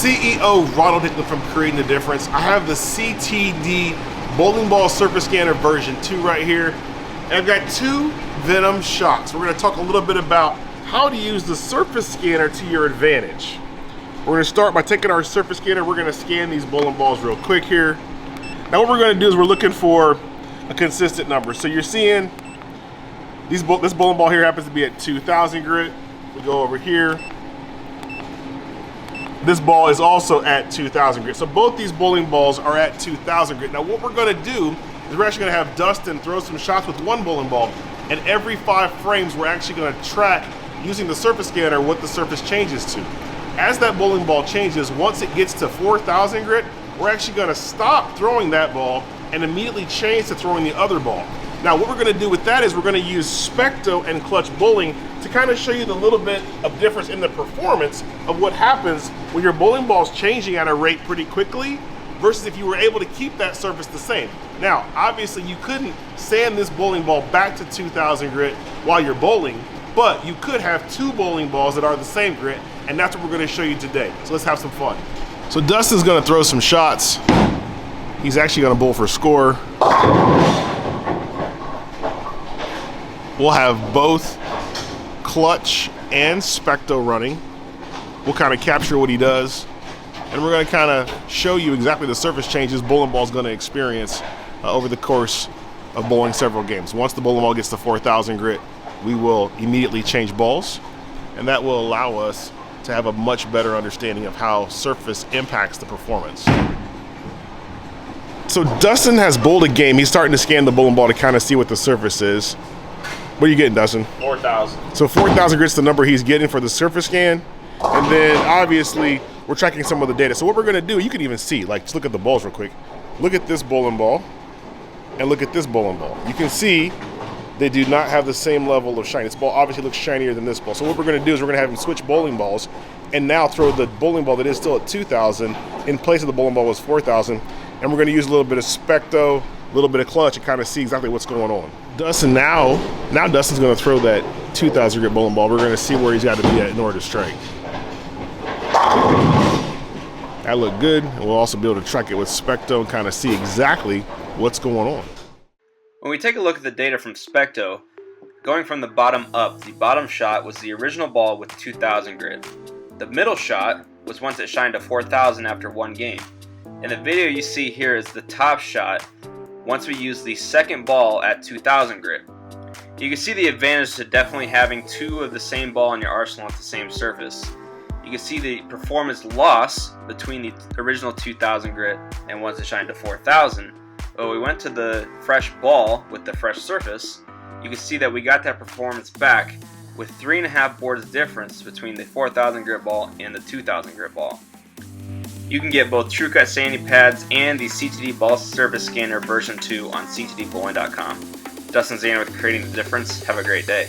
CEO Ronald Hickman from Creating the Difference. I have the CTD Bowling Ball Surface Scanner version 2 right here. And I've got 2 Venom shots. We're going to talk a little bit about how to use the surface scanner to your advantage. We're going to start by taking our surface scanner. We're going to scan these bowling balls real quick here. Now what we're going to do is we're looking for a consistent number. So you're seeing this bowling ball here happens to be at 2,000 grit. We go over here. This ball is also at 2,000 grit. So both these bowling balls are at 2,000 grit. Now what we're going to do is we're actually going to have Dustin throw some shots with one bowling ball, and every 5 frames we're actually going to track using the surface scanner what the surface changes to. As that bowling ball changes, once it gets to 4,000 grit, we're actually going to stop throwing that ball and immediately change to throwing the other ball. Now what we're going to do with that is we're going to use Specto and Clutch Bowling to kind of show you the little bit of difference in the performance of what happens when your bowling ball's changing at a rate pretty quickly versus if you were able to keep that surface the same. Now obviously you couldn't sand this bowling ball back to 2,000 grit while you're bowling, but you could have 2 bowling balls that are the same grit, and that's what we're going to show you today. So let's have some fun. So Dustin's going to throw some shots. He's actually going to bowl for score. We'll have both Clutch and Specto running. We'll kind of capture what he does, and we're going to kind of show you exactly the surface changes bowling ball's going to experience over the course of bowling several games. Once the bowling ball gets to 4,000 grit, we will immediately change balls, and that will allow us to have a much better understanding of how surface impacts the performance. So Dustin has bowled a game. He's starting to scan the bowling ball to kind of see what the surface is. What are you getting, Dustin? 4,000. So 4,000 grit's the number he's getting for the surface scan. And then obviously we're tracking some of the data. So what we're gonna do, you can even see, like just look at the balls real quick. Look at this bowling ball and look at this bowling ball. You can see they do not have the same level of shine. This ball obviously looks shinier than this ball. So what we're gonna do is we're gonna have him switch bowling balls and now throw the bowling ball that is still at 2,000 in place of the bowling ball was 4,000. And we're gonna use a little bit of Specto, a little bit of Clutch, and kind of see exactly what's going on. Dustin now Dustin's gonna throw that 2,000 grit bowling ball. We're gonna see where he's got to be at in order to strike. That looked good, and we'll also be able to track it with Specto and kind of see exactly what's going on. When we take a look at the data from Specto, going from the bottom up, the bottom shot was the original ball with 2,000 grit. The middle shot was once it shined to 4,000 after 1 game. And the video you see here is the top shot once we use the second ball at 2,000 grit. You can see the advantage to definitely having 2 of the same ball in your arsenal at the same surface. You can see the performance loss between the original 2,000 grit and once it shined to 4,000. But we went to the fresh ball with the fresh surface. You can see that we got that performance back with 3.5 boards difference between the 4,000 grit ball and the 2,000 grit ball. You can get both TrueCut sanding pads and the CTD Ball Surface Scanner version 2 on ctdbowling.com. Dustin Zander with Creating the Difference. Have a great day.